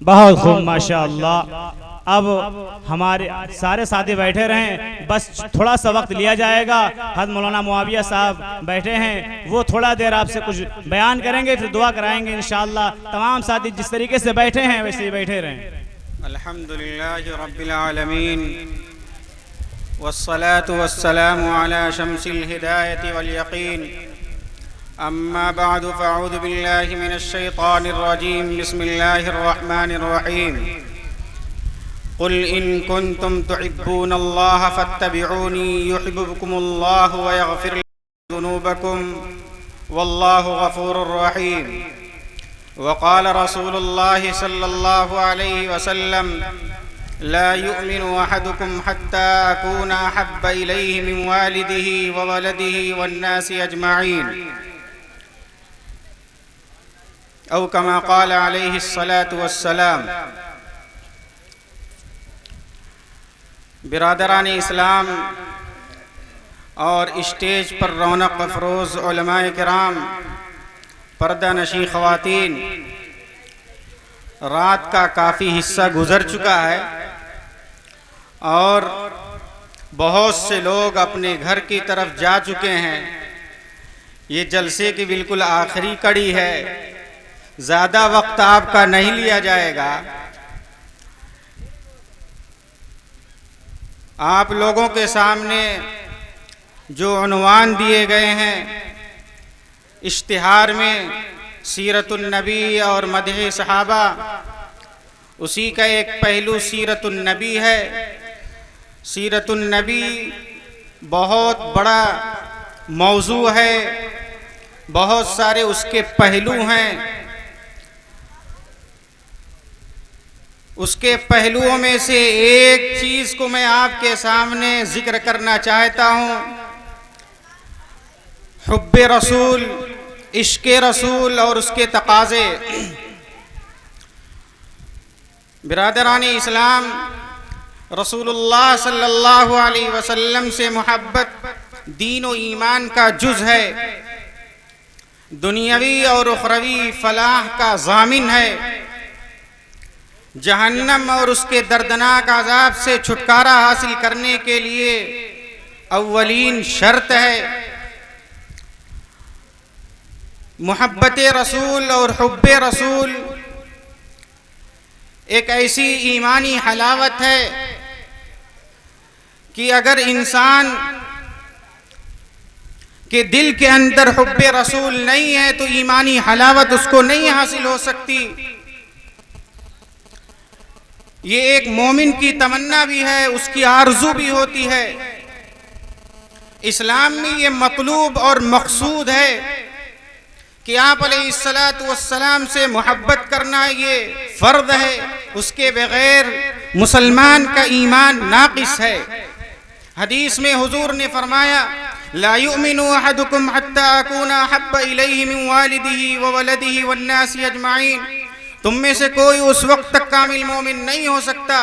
बहुत खूब माशाअल्लाह। अब हमारे सारे साथी बैठे रहें, बस थोड़ा सा वक्त लिया जाएगा। हज़रत मौलाना मुआविया साहब बैठे हैं, वो थोड़ा देर आपसे कुछ बयान करेंगे, फिर दुआ कराएंगे इंशाअल्लाह। तमाम साथी जिस तरीके से बैठे हैं वैसे ही बैठे रहें। अल्हम्दुलिल्लाहि रब्बिल आलमीन वस्सलातु वस्सलामु अला शम्सिल हिदायति वल यकीन। अम्मा बअदु फ़अऊज़ु बिल्लाहि मिनश शैतानिर रजीम। बिस्मिल्लाहिर रहमानिर रहीम। क़ुल इन कुन्तुम तुहिब्बूनल्लाह फ़त्तबिऊनी युहिब्बुकुमुल्लाहु व यग़फ़िर लकुम ज़ुनूबकुम वल्लाहु गफ़ूरुर रहीम। वक़ाल रसूलुल्लाहि सल्लल्लाहु अलैहि वसल्लम ला युमिनु अहदुकुम हत्ता अकूना अहब्ब इलैहि मिन वालिदिही व वलदिही वन्नासि अजमईन औ कमा क़ाल अलैहि अस्सलातु वस्सलाम। बिरादरान इस्लाम और स्टेज पर रौनक अफरोज़ उलमाए किराम, पर्दा नशी ख़वातीन, रात का काफ़ी हिस्सा गुज़र चुका है और बहुत से लोग अपने घर की तरफ जा चुके हैं। ये जलसे की बिल्कुल आखिरी कड़ी है, ज़्यादा वक्त आपका नहीं लिया जाएगा। आप लोगों के सामने जो उन्वान दिए गए हैं इश्तिहार में, सीरतुन नबी और मदह सहाबा, उसी का एक पहलू सीरतुन नबी है। सीरतुन नबी बहुत बड़ा मौजू है, बहुत सारे उसके पहलू हैं। उसके पहलुओं में से एक चीज़ को मैं आपके सामने जिक्र करना चाहता हूँ। हुब्बे रसूल, इश्क़े रसूल और उसके तकाज़े। बिरादरान इस्लाम, रसूलुल्लाह सल्लल्लाहु अलैहि वसल्लम से मोहब्बत दीन और ईमान का जुज़ है, दुनियावी और उखरवी फलाह का ज़ामिन है। जहन्नम और उसके दर्दनाक अज़ाब से छुटकारा हासिल करने के लिए अव्वलीन शर्त है। मोहब्बत रसूल और हुब्बे रसूल एक ऐसी ईमानी हलावत है कि अगर इंसान के दिल के अंदर हुब्बे रसूल नहीं है तो ईमानी हलावत उसको नहीं हासिल हो सकती। ये एक मोमिन की तमन्ना भी है, उसकी आरज़ू भी होती है। इस्लाम में ये मतलूब और मकसूद है कि आप अलैहिस्सलातु वस्सलाम से मोहब्बत करना ये फ़र्ज़ है, उसके बग़ैर मुसलमान का ईमान नाक़िस है। हदीस में हुज़ूर ने फरमाया, ला युमिनु अहदुकुम हत्ता अकूना अहब्ब इलैहि मिन वालिदिही व वलदिही वन्नासि अजमईन। तुम में से कोई उस वक्त तक कामिल मोमिन नहीं हो सकता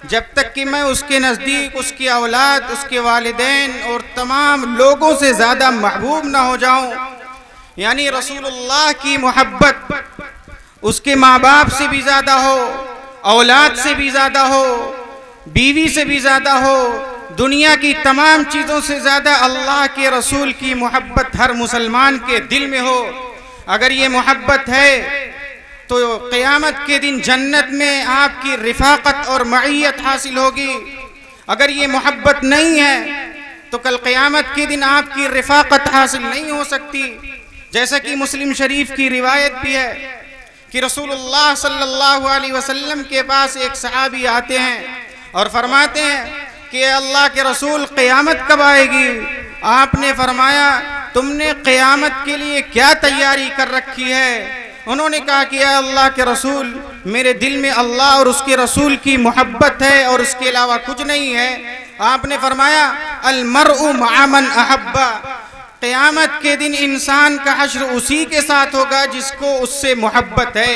जब तक कि मैं उसके नज़दीक, उसकी औलाद, उसके वालिदैन और तमाम लोगों से ज़्यादा महबूब ना हो जाऊं। यानी रसूलुल्लाह की मोहब्बत उसके माँ बाप से भी ज़्यादा हो, औलाद से भी ज़्यादा हो, बीवी से भी ज़्यादा हो, दुनिया की तमाम चीज़ों से ज़्यादा अल्लाह के रसूल की मोहब्बत हर मुसलमान के दिल में हो। अगर ये मोहब्बत है तो क़यामत के दिन जन्नत में आपकी रिफ़ाक़त और मईयत हासिल होगी। अगर ये मोहब्बत नहीं है तो कल क़यामत के दिन आपकी रिफ़ाक़त हासिल नहीं हो सकती। जैसा कि मुस्लिम शरीफ की रिवायत भी है कि रसूलुल्लाह सल्लल्लाहु अलैहि वसल्लम के पास एक सहाबी आते हैं और फरमाते हैं कि अल्लाह के रसूल, क़यामत कब आएगी? आपने फरमाया, तुमने क़यामत के लिए क्या तैयारी कर रखी है? उन्होंने कहा कि अल्लाह के रसूल, मेरे दिल में अल्लाह और उसके रसूल की मोहब्बत है और उसके अलावा कुछ नहीं है। आपने फरमाया, अल मरउ मअ मन अहब्बा। क़यामत के दिन इंसान का हश्र उसी के साथ होगा जिसको उससे मोहब्बत है।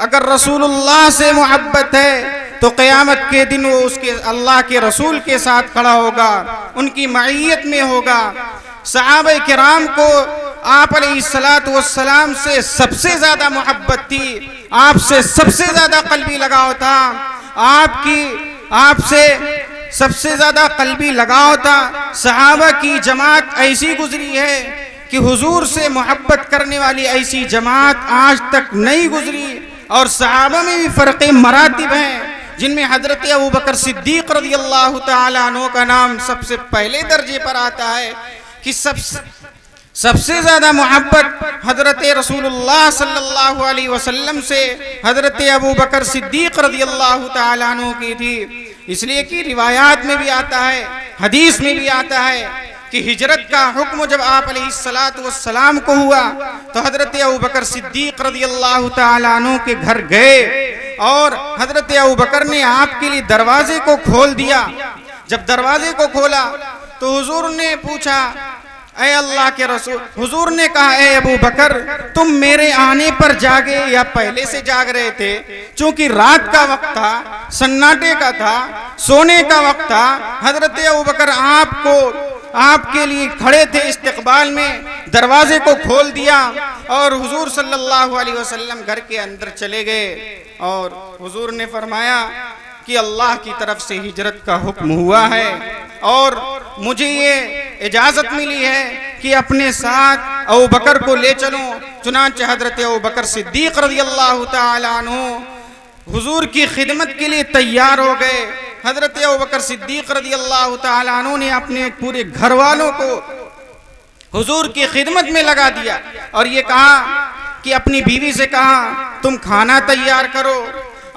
अगर रसूलुल्लाह से मोहब्बत है तो क़यामत के दिन वो उसके अल्लाह के रसूल के साथ खड़ा होगा, उनकी मईयत में होगा। सहाबा किराम को आप अलैहिस्सलातु वस्सलाम से सबसे ज्यादा मोहब्बत थी, आपसे सबसे ज्यादा कल्बी लगाव था, आपसे सबसे ज्यादा कल्बी लगाव था। सहाबा की जमात ऐसी गुजरी है कि हुजूर से मोहब्बत करने वाली ऐसी जमात आज तक नहीं गुजरी। और सहाबा में भी फ़र्क़ मरातिब हैं, जिनमें हज़रत अबू बकर सिद्दीक़ रज़ियल्लाहु ताला अन्हु का नाम सबसे पहले दर्जे पर आता है कि सबसे ज़्यादा मोहब्बत हज़रत रसूलुल्लाह सल्लल्लाहु अलैहि वसल्लम से हज़रत अबू बकर सिद्दीक़ रज़ियल्लाहु ताला अन्हु की थी। इसलिए कि रिवायात में भी आता है, हदीस में भी आता है कि हिजरत का हुक्म जब आप अलैहिस्सलातु वस्सलाम को हुआ तो हज़रत अबू बकर सिद्दीक़ रज़ियल्लाहु ताला अन्हु के घर गए और हज़रत अबू बकर ने आपके लिए दरवाजे को खोल दिया। जब दरवाजे को खोला तो हुजूर ने पूछा, ऐ अल्लाह के रसूल, हुजूर ने कहा, ऐ अबू बकर, तुम मेरे आने पर जागे या पहले से जाग रहे थे? चूंकि रात का वक्त था, सन्नाटे का था, सोने का वक्त था। हज़रत अबू बकर आपके लिए खड़े थे इस्तकबाल में, दरवाजे को खोल दिया और हुजूर सल्लल्लाहु अलैहि वसल्लम घर के अंदर चले गए। और हुजूर ने फरमाया कि अल्लाह की तरफ से हिजरत का हुक्म हुआ है और मुझे ये इजाज़त मिली है कि अपने साथ अबू बकर को ले चलूं। चुनांचे हज़रत अबू बकर सिद्दीक़ रज़ियल्लाहु ताला अन्हु हुजूर की खिदमत के लिए तैयार हो गए। हज़रत अबू बकर सिद्दीक़ रज़ियल्लाहु ताला अन्हु ने अपने पूरे घर वालों को हुजूर की खिदमत में लगा दिया और ये कहा कि अपनी बीवी से कहा, तुम खाना तैयार करो,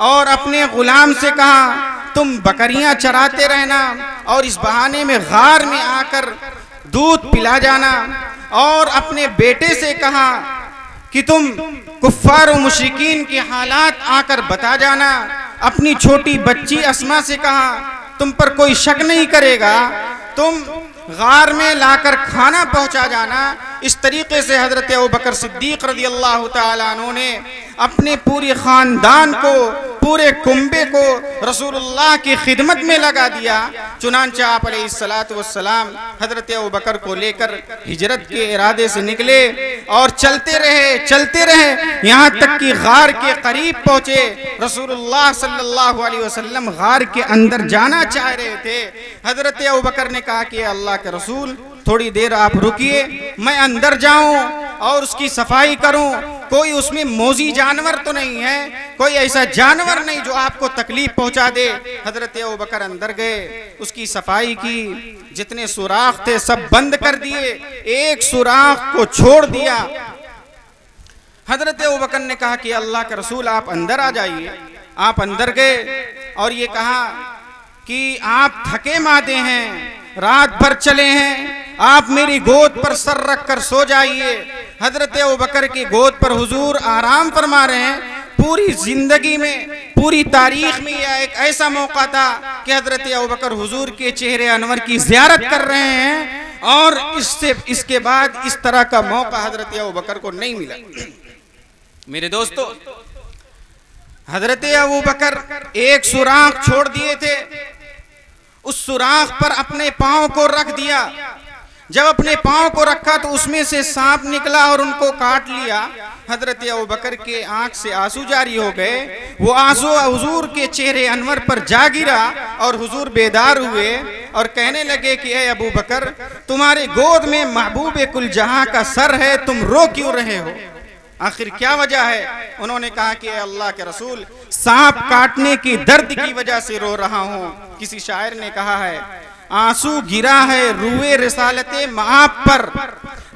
और अपने गुलाम से कहा, तुम बकरियां चराते रहना और इस बहाने में गार में आकर दूध पिला जाना। और अपने बेटे से कहा कि तुम कुफ्फार और मुशरिकीन के हालात आकर बता जाना। अपनी छोटी बच्ची अस्मा से कहा, तुम पर कोई शक नहीं करेगा, तुम गार में लाकर खाना पहुंचा जाना। इस तरीके से हज़रत अबू बकर सिद्दीक़ रज़ियल्लाहु ताला अन्हु ने अपने पूरे ख़ानदान को, पूरे कुंबे को रसूलुल्लाह की खिदमत में लगा दिया। चुनांचे आप अलैहिस्सलातु वस्सलाम हज़रत अबू बकर को लेकर हिजरत के इरादे से निकले और चलते रहे यहाँ तक कि गार के करीब पहुँचे। रसूलुल्लाह सल्लल्लाहु अलैहि वसल्लम गार के अंदर जाना चाह रहे थे। हज़रत अबू बकर ने कहा कि अल्लाह के रसूल, थोड़ी देर आप रुकिए, मैं अंदर जाऊं और उसकी सफाई करूं। कोई उसमें मोजी जानवर तो नहीं है, कोई ऐसा जानवर नहीं जो आपको तकलीफ पहुंचा दे। हजरत अबू बकर अंदर गए, उसकी सफाई की, जितने सुराख थे सब बंद कर दिए, एक सुराख को छोड़ दिया। हजरत अबू बकर ने कहा कि अल्लाह के रसूल आप अंदर आ जाइए। आप अंदर गए और ये कहा कि आप थके मादे हैं, रात भर चले हैं, आप मेरी गोद पर सर रख कर सो जाइए। हजरत अबू बकर की गोद पर हुजूर आराम फरमा रहे हैं। पूरी जिंदगी में, पूरी तारीख में यह एक ऐसा मौका था कि हजरत अबू बकर हुजूर के चेहरे अनवर की ज़ियारत कर रहे हैं और इसके बाद इस तरह का मौका हजरत अबू बकर को नहीं मिला। मेरे दोस्तों, हजरत अबू बकर एक सुराख छोड़ दिए थे, उस सुराख पर अपने पांव को रख दिया। जब अपने पांव को रखा तो उसमें से सांप निकला और उनको काट लिया। हजरत अबू बकर के आंख से आंसू जारी हो गए। वो आंसू हुजूर के चेहरे अनवर पर जा गिरा और हुजूर बेदार हुए और कहने लगे कि ए अबू बकर, तुम्हारे गोद में महबूब कुल जहां का सर है, तुम रो क्यों रहे हो? आखिर क्या वजह है? उन्होंने कहा कि अल्लाह के रसूल, सांप काटने की दर्द की वजह से रो रहा हूँ। किसी शायर ने कहा है, आंसू गिरा है रुए रिसालते माप पर,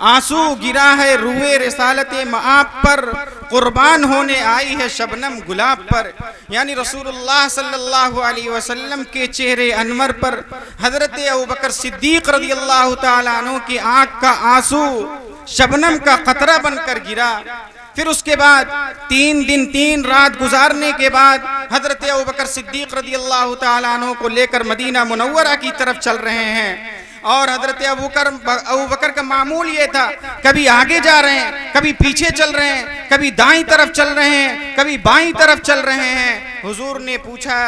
आंसू गिरा है रुए रिसालते माप पर, कुर्बान होने आई है शबनम गुलाब पर। यानी रसूलुल्लाह सल्लल्लाहु अलैहि वसल्लम के चेहरे अनवर पर हजरत अबू बकर सिद्दीक रज़ियल्लाहु ताला अन्हु की आंख का आंसू शबनम का कतरा बनकर गिरा। फिर उसके बाद 3 दिन 3 रात गुजारने के बाद हजरत अबू बकर सिद्दीक रज़ियल्लाहु ताला अन्हु को लेकर मदीना मुनव्वरा की तरफ चल रहे हैं। और हजरत अबू बकर का मामूल ये था, कभी आगे जा रहे हैं, कभी पीछे चल रहे हैं, कभी दाईं तरफ चल रहे हैं, कभी बाईं तरफ चल रहे हैं। हुजूर ने पूछा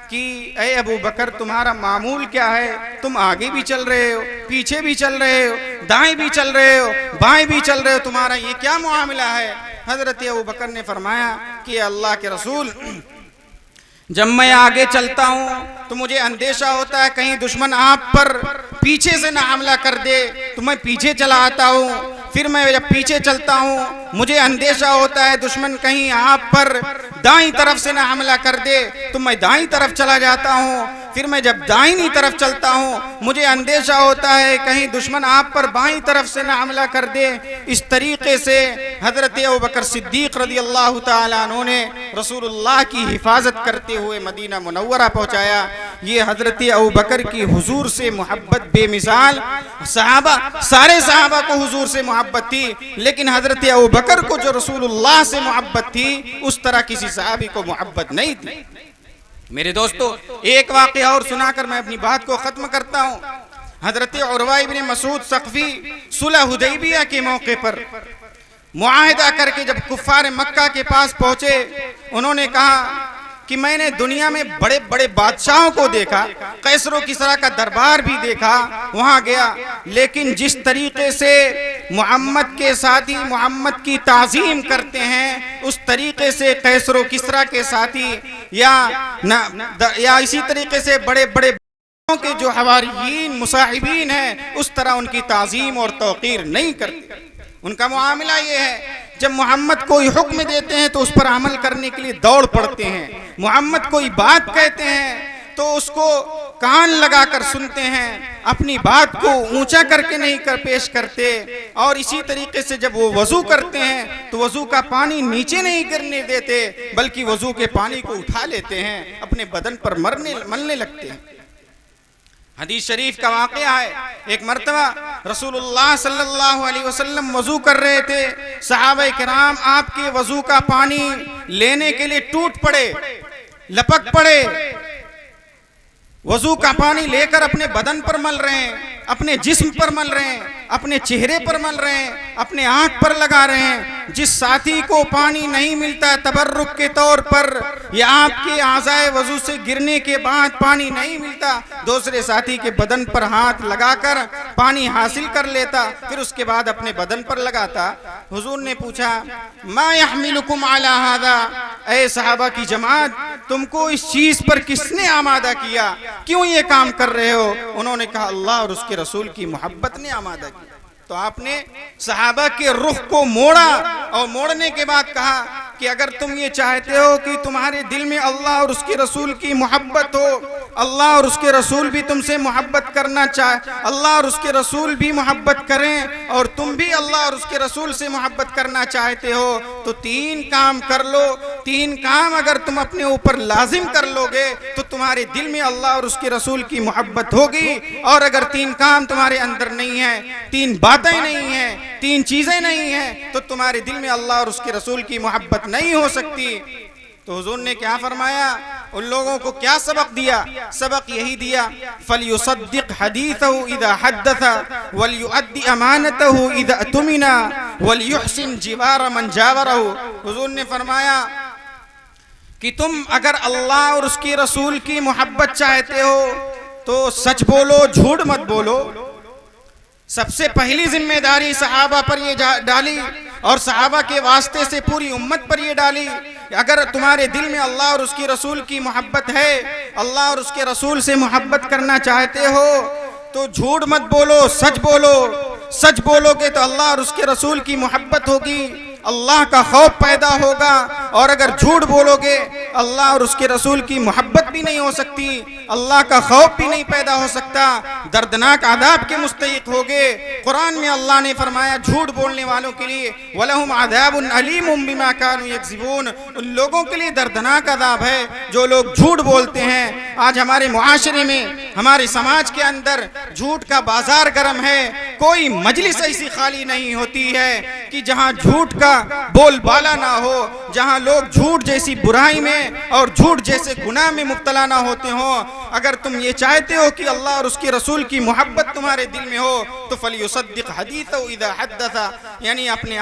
कि ए अबू बकर तुम्हारा मामूल क्या है, तुम आगे भी चल रहे हो, पीछे भी चल रहे हो, दाएं भी चल रहे हो, बाएं भी चल रहे हो, तुम्हारा ये क्या मामला है। हजरत अबू बकर ने फरमाया कि अल्लाह के रसूल, जब मैं आगे चलता हूँ तो मुझे अंदेशा होता है कहीं दुश्मन आप पर पीछे से ना हमला कर दे, तो मैं पीछे चला आता हूँ। फिर मैं जब पीछे चलता हूँ मुझे अंदेशा होता है दुश्मन कहीं आप पर दाईं तरफ से ना हमला कर दे, तो मैं दाईं तरफ चला जाता हूँ। फिर मैं जब दाईनी तरफ चलता हूँ मुझे अंदेशा होता है कहीं दुश्मन आप पर बाईं तरफ से ना हमला कर दे। इस तरीके से हजरत अबू बकर सिद्दीक रज़ी अल्लाह ताला अन्हु ने रसूलुल्लाह की हिफाजत करते हुए मदीना मुनव्वरा पहुँचाया। ये हजरत अबू बकर की हुजूर से मोहब्बत बेमिसाल। सहाबा, सारे सहाबा को हुजूर से मोहब्बत थी, लेकिन हजरत अबू बकर को जो रसूलुल्लाह से मोहब्बत थी उस तरह किसी सहाबी को मोहब्बत नहीं थी। मेरे दोस्तों, एक वाक़या और सुनाकर मैं अपनी बात को खत्म करता हूँ। हजरत उरवा इब्न मसूद सक़फ़ी सुलह हुदैबिया के मौके पर मुआहिदा करके जब कुफ़ार मक्का के पास पहुंचे, उन्होंने कहा कि मैंने दुनिया में बड़े बड़े बादशाहों को देखा, कैसरो किसरा का दरबार भी देखा, वहां गया, लेकिन जिस तरीके से मोहम्मद के साथी मोहम्मद की ताज़ीम करते हैं उस तरीके से कैसरो किसरा के साथी या इसी तरीके से बड़े बड़े के जो हवारियीन मुसाहिबीन हैं उस तरह उनकी ताज़ीम और तौक़ीर नहीं करते। उनका मामला ये है, जब मोहम्मद कोई हुक्म देते हैं तो उस पर अमल करने के लिए दौड़ पड़ते हैं। मोहम्मद कोई बात कहते हैं तो उसको कान लगाकर सुनते हैं, अपनी बात को ऊंचा करके नहीं कर पेश करते। और इसी तरीके से जब वो वजू करते हैं तो वजू का पानी नीचे नहीं गिरने देते, बल्कि वजू के पानी को उठा लेते हैं, अपने बदन पर मलने लगते हैं। हदीस शरीफ का वाक़या है, एक मर्तबा रसूलुल्लाह सल्लल्लाहु अलैहि वसल्लम वज़ू कर रहे थे, सहाबा किराम आपके वज़ू का पानी लेने के लिए टूट पड़े, लपक पड़े, वज़ू का पानी लेकर अपने बदन पर मल रहे हैं, अपने जिस्म पर मल रहे हैं, अपने चेहरे पर मल रहे हैं, अपने आंख पर लगा रहे हैं। जिस साथी को पानी नहीं मिलता तबर्रुक के तौर पर या आपके आज़ाए वज़ू से गिरने के बाद पानी नहीं मिलता, दूसरे साथी के बदन पर हाथ लगाकर पानी हासिल कर लेता, फिर उसके बाद अपने बदन पर लगाता। हुजूर ने पूछा, मा यहमिलुकुम अला हादा, ऐ सहाबा की जमात, तुमको इस चीज पर किसने आमादा किया, क्यों ये काम कर रहे हो? उन्होंने कहा, अल्लाह और उसके रसूल की मोहब्बत ने आमादा किया। तो आपने सहाबा के रुख को मोड़ा और मोड़ने के बाद कहा कि अगर तुम ये चाहते हो कि तुम्हारे दिल में अल्लाह और उसके रसूल की मोहब्बत हो, अल्लाह और उसके रसूल भी तुमसे मोहब्बत करना चाहे, अल्लाह और उसके रसूल भी मोहब्बत करें और तुम भी अल्लाह और उसके रसूल से मोहब्बत करना चाहते हो, तो 3 काम कर लो। 3 काम अगर तुम अपने ऊपर लाजिम कर लोगे तो तुम्हारे दिल में अल्लाह और उसके रसूल की मोहब्बत होगी। और अगर 3 काम तुम्हारे अंदर नहीं है, 3 बातें नहीं है, 3 चीजें नहीं है, तो तुम्हारे दिल में अल्लाह और उसके रसूल की मोहब्बत नहीं हो सकती। तो हुजूर ने क्या फरमाया, उन लोगों को क्या सबक दिया? सबक यही दिया, फलयुसद्दिक हदीथहु इदा हद्दथा वलयुअद्दि अमानतहु इदा अतमिना वलयुहसिन जिवार मन जावरहु। हुजूर ने फरमाया कि तुम अगर अल्लाह और उसके रसूल की मोहब्बत चाहते हो तो सच बोलो, झूठ मत बोलो। सबसे पहली जिम्मेदारी सहाबा पर ये डाली और सहाबा के वास्ते से पूरी उम्मत पर ये डाली, अगर तुम्हारे दिल में अल्लाह और उसके रसूल की मोहब्बत है, अल्लाह और उसके रसूल से मोहब्बत करना चाहते हो तो झूठ मत बोलो, सच बोलो। सच बोलोगे तो अल्लाह और उसके रसूल की मोहब्बत होगी, अल्लाह का खौफ पैदा होगा। और अगर झूठ बोलोगे अल्लाह और उसके रसूल की मोहब्बत भी नहीं हो सकती, अल्लाह का खौफ भी नहीं पैदा हो सकता, दर्दनाक आदाब के मुस्तहिक होगे। कुरान में अल्लाह ने फरमाया झूठ बोलने वालों के लिए वलहुम अज़ाबुन अलीमुम बिमा कानू यक्ज़िबून, उन लोगों के लिए दर्दनाक अज़ाब है जो लोग झूठ बोलते हैं। आज हमारे मुआशरे में, हमारे समाज के अंदर झूठ का बाजार गर्म है। कोई मजलिस ऐसी खाली नहीं होती है कि जहां झूठ का बोलबाला ना हो, जहां लोग झूठ जैसी बुराई में और झूठ जैसे गुनाह में मुब्तला ना होते हो। अगर तुम ये चाहते हो कि अल्लाह और उसके रसूल की मोहब्बत तुम्हारे दिल में हो तो फलियुसद्दिक़ हदीथहु इज़ा हद्दसा, यानी अपने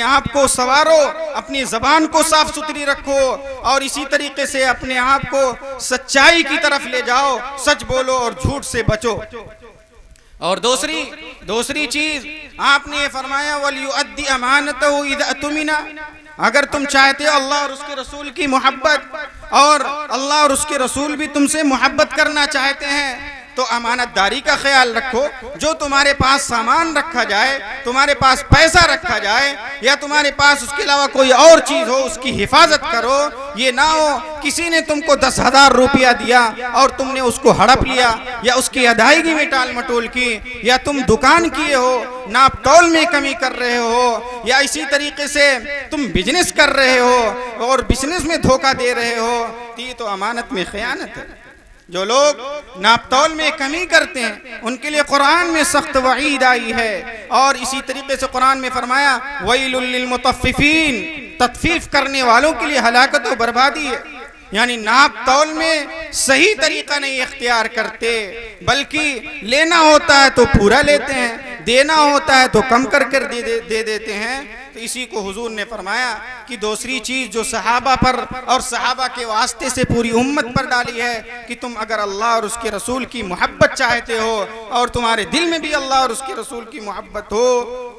आप को सवारो, अपनी ज़बान को साफ सुथरी रखो और इसी तरीके से अपने आप को सच्चाई की तरफ ले जाओ, सच बोलो और झूठ से बचो। और दूसरी चीज आपने ये फरमाया वलियुअद्दि अमानतहु इज़ा अतुमिना, अगर तुम चाहते हो अल्लाह और उसके रसूल की मोहब्बत और अल्लाह और उसके रसूल भी तुमसे मोहब्बत करना चाहते हैं तो अमानतदारी का ख्याल रखो। जो तुम्हारे पास सामान रखा जाए, तुम्हारे पास पैसा रखा जाए या तुम्हारे पास उसके अलावा कोई और चीज हो, उसकी हिफाजत करो। ये ना हो किसी ने तुमको 10,000 रुपया दिया और तुमने उसको हड़प लिया या उसकी अदायगी में टाल मटोल की, या तुम दुकान किए हो नाप तौल में कमी कर रहे हो, या इसी तरीके से तुम बिजनेस कर रहे हो और बिजनेस में धोखा दे रहे हो, तो ये तो अमानत में खयानत है। जो लोग नापतौल में कमी करते हैं उनके लिए कुरान में सख्त वईद आई है। और इसी तरीके से कुरान में फरमाया वैलुल लिल मुतफ्फिफीन, तत्फीफ करने वालों के लिए हलाकत और बर्बादी है। यानी नाप तौल में सही तरीका नहीं इख्तियार करते, बल्कि लेना होता है तो पूरा लेते हैं, देना होता है तो कम कर दे देते हैं। तो इसी को हुजूर ने फरमाया कि दूसरी चीज जो सहाबा पर और सहाबा के वास्ते से पूरी उम्मत पर डाली है कि तुम अगर अल्लाह और उसके रसूल की मोहब्बत चाहते हो और तुम्हारे दिल में भी अल्लाह और उसके रसूल की मोहब्बत हो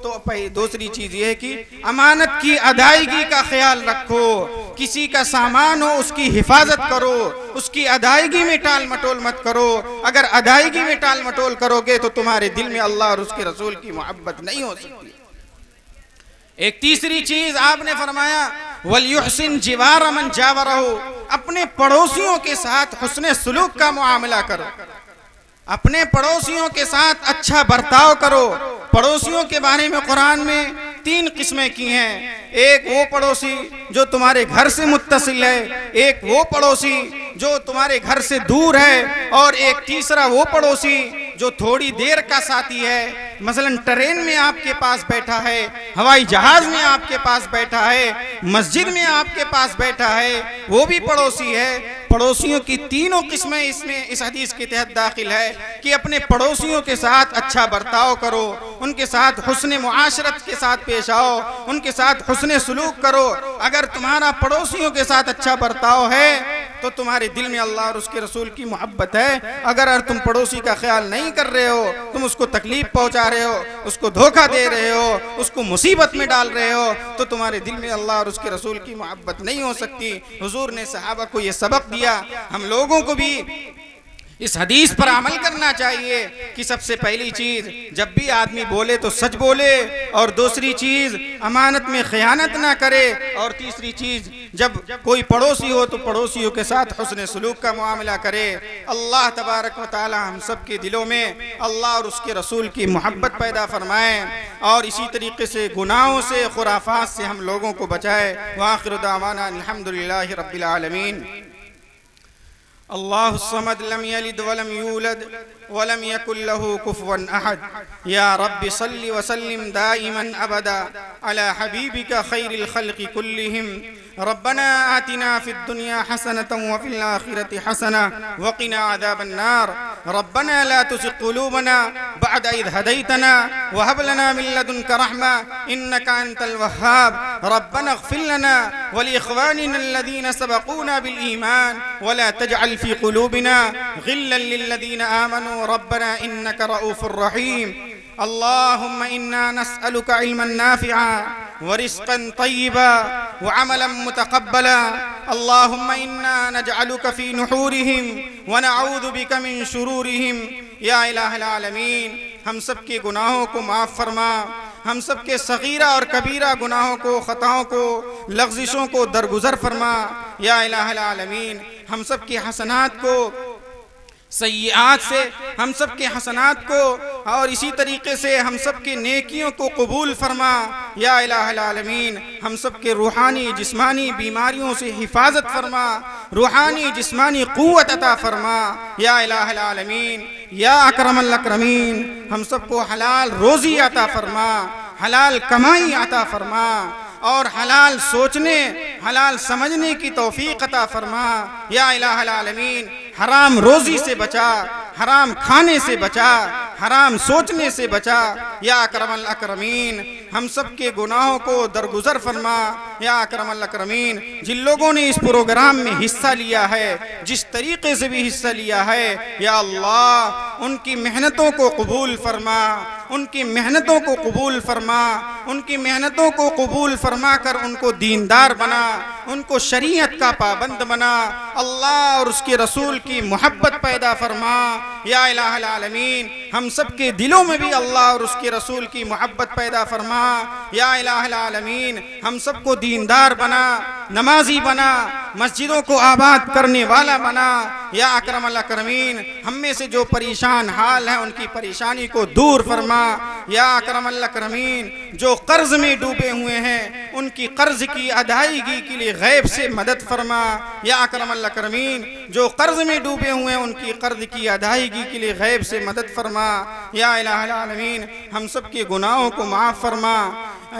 तो दूसरी चीज ये है कि अमानत की अदायगी का ख्याल रखो। किसी का सामान हो उसकी हिफाजत करो, उसकी अदायगी में टाल मटोल मत करो। अगर अदायगी में टाल मटोल करोगे तो तुम्हारे दिल में अल्लाह और उसके रसूल की मोहब्बत नहीं हो सकती। एक तीसरी चीज आपने फरमाया वलयुहसिन जिवार मन जावरहु, अपने पड़ोसियों के साथ हुस्ने सुलूक का मुआमला करो, अपने पड़ोसियों के साथ अच्छा बर्ताव करो। पड़ोसियों के बारे में कुरान में 3 किस्में की हैं। एक वो पड़ोसी जो तुम्हारे घर से मुत्तसिल है, एक वो पड़ोसी जो तुम्हारे घर से दूर है, और एक तीसरा वो पड़ोसी जो थोड़ी देर का साथी है। मसलन ट्रेन में आपके पास बैठा है, हवाई जहाज में आपके पास बैठा है, मस्जिद में आपके पास बैठा है, वो भी पड़ोसी है। पड़ोसियों की 3 किस्में इसमें इस हदीस के तहत दाखिल है कि अपने पड़ोसियों के साथ अच्छा बर्ताव करो, उनके साथ हुस्ने मुआशरत के साथ पेश आओ, उनके साथ हुस्ने सुलूक करो। अगर तुम्हारा पड़ोसियों के साथ अच्छा बर्ताव है तो तुम्हारे दिल में अल्लाह और उसके रसूल की मोहब्बत है। अगर तुम पड़ोसी का ख्याल नहीं कर रहे हो, तुम उसको तकलीफ पहुंचा रहे हो, उसको धोखा दे रहे हो, उसको मुसीबत में डाल रहे हो, तो तुम्हारे दिल में अल्लाह और उसके रसूल की मोहब्बत नहीं हो सकती। हुजूर ने सहाबा को ये सबक दिया, हम लोगों को भी इस हदीस पर अमल करना चाहिए कि सबसे पहली चीज जब भी आदमी बोले तो सच बोले, और दूसरी चीज अमानत में खयानत ना करे, और तीसरी चीज जब कोई पड़ोसी हो तो पड़ोसियों के साथ हुस्ने सुलूक का मुआमला करे। अल्लाह तबारक व तआला हम सब के दिलों में अल्लाह और उसके रसूल की मोहब्बत पैदा फरमाए और इसी तरीके से गुनाहों से, खुराफात से हम लोगों को बचाए। व आखिरु दावाना अल्हम्दुलिल्लाहि रब्बिल आलमीन। अल्लाहु समद लम यलिद वलम यूलद वलम यकुल लहू कुफुवन अहद। या रब्बि सल्लि व सल्लिम दाइमन अबदा अला हबीबिका खैरिल खल्क़ि कुल्लिहिम। रब्बना आतिना फिद दुनिया हसनतन व फिल आखिरति हसना व क़िना अज़ाबन नार। रब्बना ला तुज़िग़ क़ुलूबना बअद इज़ हदैतना व हब लना मिन लदुनका रहमा इन्नका अंतल वह्हाब। रब्बना इग़फिर लना व लिइख़वानिना अल्लज़ीना सबक़ूना बिल ईमान व ला तजअल फ़ी क़ुलूबिना ग़िल्लन लिल्लज़ीना आमनू रब्बना इन्नका रऊफ़ुर रहीम। अल्लाहुम्मा इन्ना नस्अलुका इल्मन नाफ़िअन व रिज़्क़न तय्यिबा व अमलन मुतक़ब्बला। अल्लाहुम्मा इन्ना नजअलुका फ़ी नुहूरिहिम व नऊज़ु बिका मिन शुरूरिहिम। या इलाहल आलमीन, हम सब के गुनाहों को माफ़ फरमा, हम सब के सगीरा और कबीरा गुनाहों को, ख़ताओं को, लग़्ज़िशों को दरगुज़र फरमा। या इलाहल आलमीन, हम सब की हसनात को सय्यात से हम सब के हसनात को और इसी तरीके से हम सब के नेकियों को कबूल फरमा या इलाहुल आलमीन। हम सब के रूहानी जिस्मानी बीमारियों से हिफाजत फरमा, रूहानी जिस्मानी क़ुव्वत अता फरमा या इलाहुल आलमीन। या अकरमल अकरमीन, हम सब को हलाल रोज़ी अता फरमा, हलाल कमाई अता फरमा और हलाल सोचने हलाल समझने की तौफीक अता फरमा या इलाहुल आलमीन। हराम रोज़ी से बचा, हराम खाने से बचा, हराम सोचने से बचा या अकरमल अकरमीन। हम सब के गुनाहों को दरगुजर फरमा या अकरमल अकरमीन। जिन लोगों ने इस प्रोग्राम में हिस्सा लिया है, जिस तरीके से भी हिस्सा लिया है, या अल्लाह उनकी मेहनतों को कबूल फरमा, उनकी मेहनतों को कबूल फरमा, उनकी मेहनतों को कबूल फरमा कर उनको दीनदार बना, उनको शरीयत का पाबंद बना। अल्लाह और उसके रसूल की मोहब्बत पैदा फरमा या इलाहुल आलमीन। हम सब के दिलों में भी अल्लाह और उसके रसूल की मोहब्बत पैदा फरमा या इलाहुल आलमीन। हम सब को दीनदार बना, नमाजी बना, मस्जिदों को आबाद करने वाला बना या अकरमल अकरमीन। हम में से जो परेशान हाल है उनकी परेशानी को दूर फरमा या अकरमल अकरमीन। जो कर्ज में डूबे हुए हैं उनकी कर्ज की अदायगी के लिए गैब से मदद फरमा या अकरमल अकरमीन। जो कर्ज में डूबे हुए हैं उनकी कर्ज की अदायगी के लिए गैब से मदद फरमा या इलाहुल आलमीन। हम सब के गुनाहों को माफ़ फरमा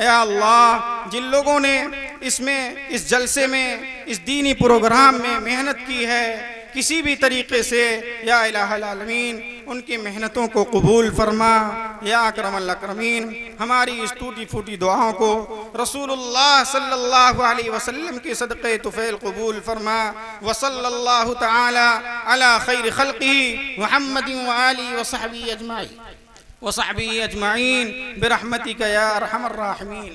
या अल्लाह। जिन लोगों ने इसमें इस जलसे में इस दीनी प्रोग्राम में मेहनत की है किसी भी तरीके से, या इलाहुल आलमीन उनकी मेहनतों को कबूल फरमा या अकरमल अकरमीन। हमारी इस टूटी फूटी दुआओं को रसूलुल्लाह सल्लल्लाहु अलैहि वसल्लम के सदक़े तुफ़ैल कबूल फरमा। व सल्लल्लाहु तआला अला खैर खल्क़िही मुहम्मदिन व आलिहि व सहबिही अजमाईन बिरहमतिका या अरहमर राहिमीन।